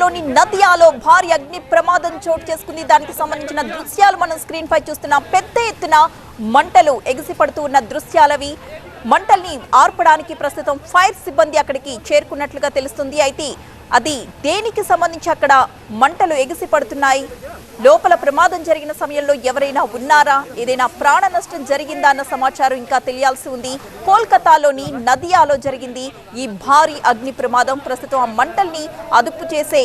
కోల్కతాలోని నదియాలో భారీ అగ్ని ప్రమాదం చోటు చేసుకుంది. దానికి సంబంధించిన దృశ్యాలు మనం స్క్రీన్ పై చూస్తున్నాం. పెద్ద ఎత్తున మంటలు ఎగిసిపడుతూ ఉన్న దృశ్యాలవి. మంటల్ని ఆర్పడానికి ప్రస్తుతం ఫైర్ సిబ్బంది అక్కడికి చేరుకున్నట్లుగా తెలుస్తుంది. అయితే అది దేనికి సంబంధించి అక్కడ మంటలు ఎగిసిపడుతున్నాయి, లోపల ప్రమాదం జరిగిన సమయంలో ఎవరైనా ఉన్నారా, ఏదైనా ప్రాణ నష్టం జరిగిందా అన్న సమాచారం ఇంకా తెలియాల్సి ఉంది. కోల్కతాలోని నదియాలో జరిగింది ఈ భారీ అగ్ని ప్రమాదం. ప్రస్తుతం ఆ మంటల్ని అదుపు చేసే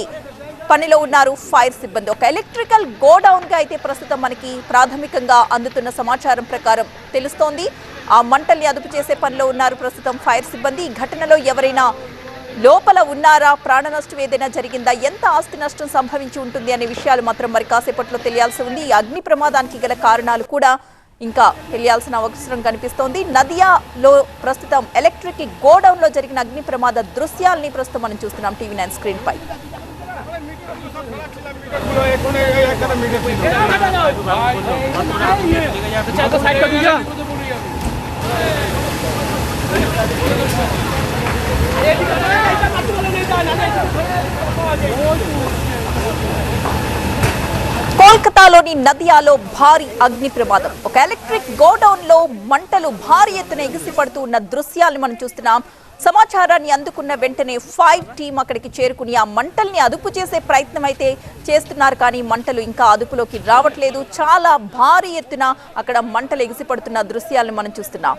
పనిలో ఉన్నారు ఫైర్ సిబ్బంది. ఒక ఎలక్ట్రికల్ గోడౌన్ గా అయితే ప్రస్తుతం మనకి ప్రాథమికంగా అందుతున్న సమాచారం ప్రకారం తెలుస్తోంది. ఆ మంటల్ని అదుపు చేసే పనిలో ఉన్నారు ప్రస్తుతం ఫైర్ సిబ్బంది. ఈ ఘటనలో ఎవరైనా లోపల ఉన్నారా, ప్రాణ నష్టం ఏదైనా జరిగిందా, ఎంత ఆస్తి నష్టం సంభవించి ఉంటుంది అనే విషయాలు మాత్రం మరి కాసేపట్లో తెలియాల్సి ఉంది. ఈ అగ్ని ప్రమాదానికి గల కారణాలు కూడా ఇంకా తెలియాల్సిన అవసరం కనిపిస్తోంది. నదియాలో ప్రస్తుతం ఎలక్ట్రిక్ గోడౌన్ లో జరిగిన అగ్ని ప్రమాద దృశ్యాలని ప్రస్తుతం మనం చూస్తున్నాం TV9 స్క్రీన్ పై. కోల్కతాలోని నదియాలో భారీ అగ్ని ప్రమాదం. ఒక ఎలక్ట్రిక్ గోడౌన్ లో మంటలు భారీ ఎత్తున ఎగిసిపడుతూ ఉన్న దృశ్యాలను మనం చూస్తున్నాం. సమాచారాన్ని అందుకున్న వెంటనే ఫైర్ టీం అక్కడికి చేరుకుని ఆ మంటల్ని అదుపు చేసే ప్రయత్నం అయితే చేస్తున్నారు. కానీ మంటలు ఇంకా అదుపులోకి రావట్లేదు. చాలా భారీ ఎత్తున అక్కడ మంటలు ఎగిసిపడుతున్న దృశ్యాలను మనం చూస్తున్నాం.